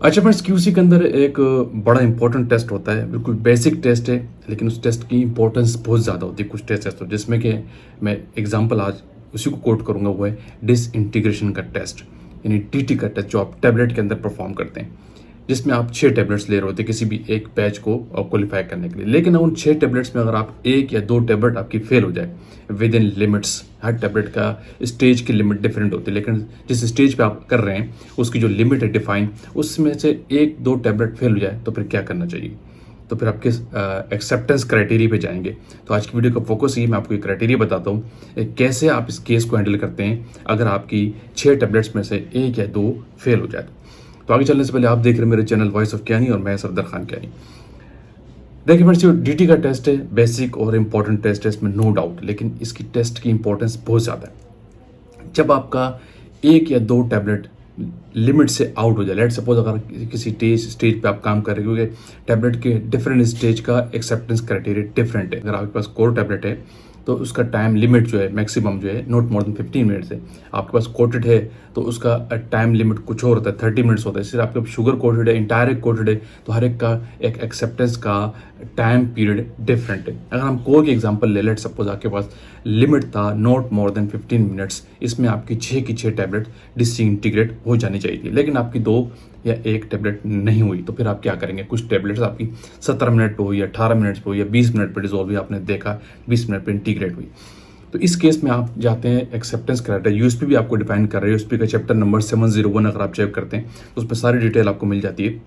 अच्छा friends, QC के अंदर एक बड़ा इंपॉर्टेंट टेस्ट होता है, बिल्कुल बेसिक टेस्ट है, लेकिन उस टेस्ट की इंपॉर्टेंस बहुत ज़्यादा होती है। कुछ टेस्ट ऐसे जिसमें कि मैं एग्जांपल आज उसी को कोट करूंगा, वो है डिसइंटीग्रेशन का टेस्ट, यानी डीटी का टेस्ट जो आप टैबलेट के अंदर परफॉर्म करते हैं, जिसमें आप 6 टैबलेट्स ले रहे होते हैं किसी भी एक बैच को क्वालिफाई करने के लिए। लेकिन उन 6 टैबलेट्स में अगर आप एक या दो टैबलेट आपकी फेल हो जाए with in limits, her tablet का स्टेज की लिमिट डिफरेंट होती है, लेकिन जिस स्टेज पे आप कर रहे हैं उसकी जो लिमिट है डिफाइन, उसमें से एक दो टैबलेट फेल हो जाए तो फिर क्या करना चाहिए। तो फिर आपके एक्सेप्टेंस क्राइटेरिया पे जाएंगे। तो आज की वीडियो का फोकस ही मैं आपको एक क्राइटेरिया बताता हूँ कैसे आप इस केस को हैंडल करते हैं अगर आपकी 6 टैबलेट्स में से एक या दो फेल हो जाए। तो आगे चलने से पहले आप देख रहे हैं मेरे चैनल वॉइस ऑफ क्यानी और मैं सरदार खान क्यानी। देखिए फ्रेंड्स, जो डीटी का टेस्ट है बेसिक और इम्पॉर्टेंट टेस्ट है, इसमें नो डाउट, लेकिन इसकी टेस्ट की इंपॉर्टेंस बहुत ज़्यादा है। जब आपका एक या दो टैबलेट लिमिट से आउट हो जाए, लेट सपोज अगर किसी स्टेज पे आप काम कर रहे हो, क्योंकि टैबलेट के डिफरेंट स्टेज का एक्सेप्टेंस क्राइटेरिया डिफरेंट है। अगर आपके पास कोर टैबलेट है तो उसका टाइम लिमिट जो है मैक्सिमम जो है नॉट मोर देन 15 मिनट्स है। आपके पास कोटेड है तो उसका टाइम लिमिट कुछ और होता है, 30 मिनट्स होता है। सिर्फ आपके शुगर कोटेड है, इंटायर कोटेड है, तो हर एक का एक एक्सेप्टेंस का टाइम पीरियड डिफरेंट है। अगर हम कोर की एग्जांपल ले, लेट सपोज आपके पास लिमिट था नॉट मोर देन 15 मिनट्स, इसमें आपकी 6 की 6 टैबलेट डिसइंटीग्रेट हो जानी चाहिए थी, लेकिन आपकी 2 या 1 टैबलेट नहीं हुई। तो फिर आप क्या करेंगे, कुछ टैबलेट्स आपकी 17 मिनट पे हुई या 18 मिनट पे हुई या 20 मिनट पे डिजोल्व हुई, आपने देखा 20 मिनट पे इंटीग्रेट हुई। तो इस केस में आप जाते हैं एक्सेप्टेंस क्राइटेरिया, यूएसपी भी आपको डिफाइन कर रहे हैं। यूएसपी का चैप्टर नंबर 701 अगर आप चेक करते हैं तो उसमें सारी डिटेल आपको मिल जाती है।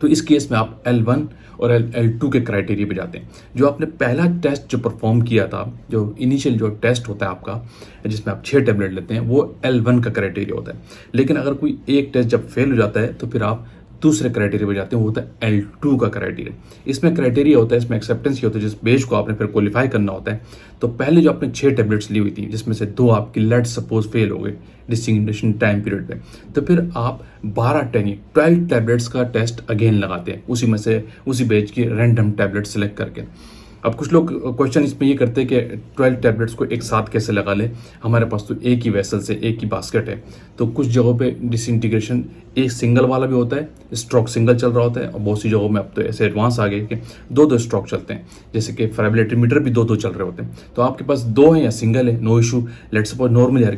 तो इस केस में आप L1 और L2 के क्राइटेरिया पे जाते हैं। जो आपने पहला टेस्ट जो परफॉर्म किया था, जो इनिशियल जो टेस्ट होता है आपका जिसमें आप 6 टैबलेट लेते हैं, वो L1 का क्राइटेरिया होता है। लेकिन अगर कोई एक टेस्ट जब फेल हो जाता है तो फिर आप दूसरे क्राइटेरिया पे जाते हैं, वो होता है L2 का क्राइटेरिया। इसमें क्राइटेरिया होता है, इसमें एक्सेप्टेंस ये होता है जिस बेच को आपने फिर क्वालिफाई करना होता है। तो पहले जो आपने 6 टैबलेट्स ली हुई थी जिसमें से 2 आपकी लेट सपोज फेल हो गए डिस्टिंग्विशन टाइम पीरियड पे, तो फिर आप 12 टैबलेट्स का टेस्ट अगेन लगाते हैं, उसी में से उसी बेच की रैंडम टैबलेट सेलेक्ट करके। अब कुछ लोग क्वेश्चन इसमें ये करते हैं कि 12 टैबलेट्स को एक साथ कैसे लगा ले, हमारे पास तो एक ही वेसल से एक ही बास्केट है। तो कुछ जगहों पे डिसइंटीग्रेशन एक सिंगल वाला भी होता है, स्ट्रोक सिंगल चल रहा होता है, और बहुत सी जगहों में अब तो ऐसे एडवांस आ गए कि दो दो स्ट्रोक चलते हैं, जैसे कि फेराबिलिटी मीटर भी दो दो चल रहे होते हैं। तो आपके पास दो है या सिंगल है, no issue. Let suppose normally हर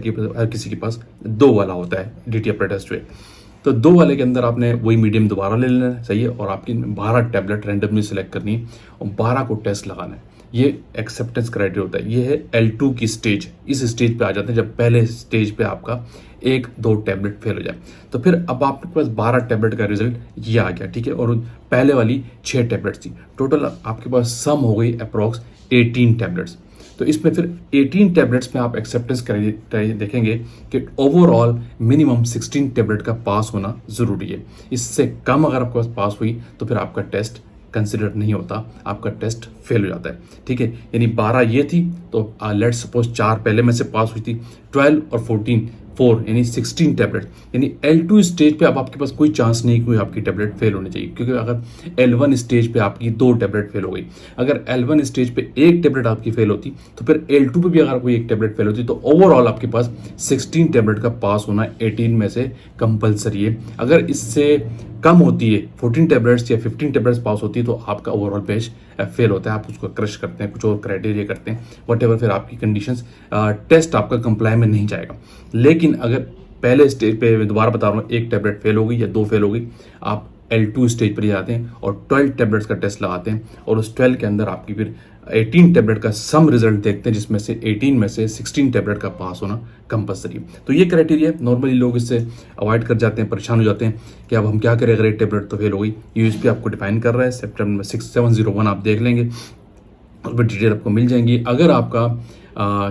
किसी के पास दो वाला होता है डीटी टेस्ट जो है। तो 2 वाले के अंदर आपने वही मीडियम दोबारा ले लेना है, सही है, और आपकी 12 टैबलेट रैंडमली सेलेक्ट करनी है और 12 को टेस्ट लगाना है। ये एक्सेप्टेंस क्राइटेरिया होता है। ये है L2 की स्टेज। इस स्टेज पे आ जाते हैं जब पहले स्टेज पे आपका एक दो टैबलेट फेल हो जाए। तो फिर अब आपके पास 12 टैबलेट का रिजल्ट ये आ गया, ठीक है, और पहले वाली 6 टैबलेट्स थी। टोटल आपके पास सम हो गई अप्रॉक्स 18 टैबलेट्स। तो इसमें फिर 18 टैबलेट्स में आप एक्सेप्टेंस क्राइटेरिया देखेंगे कि ओवरऑल मिनिमम 16 टैबलेट का पास होना जरूरी है। इससे कम अगर आपके पास पास हुई तो फिर आपका टेस्ट कंसिडर नहीं होता, आपका टेस्ट फेल हो जाता है, ठीक है। यानी 12 ये थी तो लेट सपोज 4 पहले में से पास हुई थी, 12 और 14 4 यानी 16 टैबलेट, यानी L2 स्टेज पे अब आपके पास कोई चांस नहीं कि आपकी टैबलेट फेल होनी चाहिए, क्योंकि अगर L1 स्टेज पे आपकी 2 टैबलेट फेल हो गई, अगर L1 स्टेज पे एक टैबलेट आपकी फेल होती तो फिर L2 पे भी अगर कोई एक टैबलेट फेल होती तो ओवरऑल आपके पास 16 टैबलेट का पास होना 18 में से कंपलसरी है। अगर इससे कम होती है 14 टैबलेट्स या 15 टैबलेट्स पास होती है तो आपका ओवरऑल बैच फेल होता है। आप उसको क्रश करते हैं, कुछ और क्राइटेरिया करते हैं, वट फिर आपकी कंडीशंस टेस्ट आपका कंप्लाई में नहीं जाएगा। लेकिन अगर पहले स्टेज पे दोबारा बता रहा हूँ एक टैबलेट फेल हो गई या 2 फेल हो गई, आप L2 स्टेज पर जाते हैं और 12 टैबलेट्स का टेस्ट लगाते हैं और उस 12 के अंदर आपकी फिर 18 टैबलेट का सम रिजल्ट देखते हैं, जिसमें से 18 में से 16 टैबलेट का पास होना कंपलसरी। तो ये क्राइटेरिया नॉर्मली लोग इससे अवॉइड कर जाते हैं, परेशान हो जाते हैं कि अब हम क्या करें अगर एक टैबलेट तो फेल हो गई। यूएसपी आपको डिफाइन कर रहा है, सेप्टेम्बर 6701 आप देख लेंगे, उस पर डिटेल आपको मिल जाएंगी। अगर आपका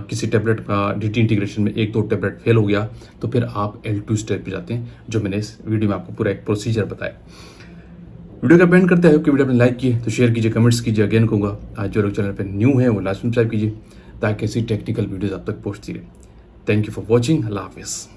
किसी टैबलेट का डीटी इंटीग्रेशन में एक दो टैबलेट फेल हो गया तो फिर आप L2 स्टेज पे जाते हैं, जो मैंने इस वीडियो में आपको पूरा एक प्रोसीजर बताया। वीडियो का पेंट करते हैं कि वीडियो आपने लाइक किए तो शेयर कीजिए, कमेंट्स कीजिए। अगेन कहूँगा आज जो लोग चैनल पे न्यू है वो लास्ट सब्सक्राइब कीजिए ताकि ऐसी टेक्निकल वीडियोस आप तक पहुँचती रहे। Thank you for watching. अल्लाह हाफिज़।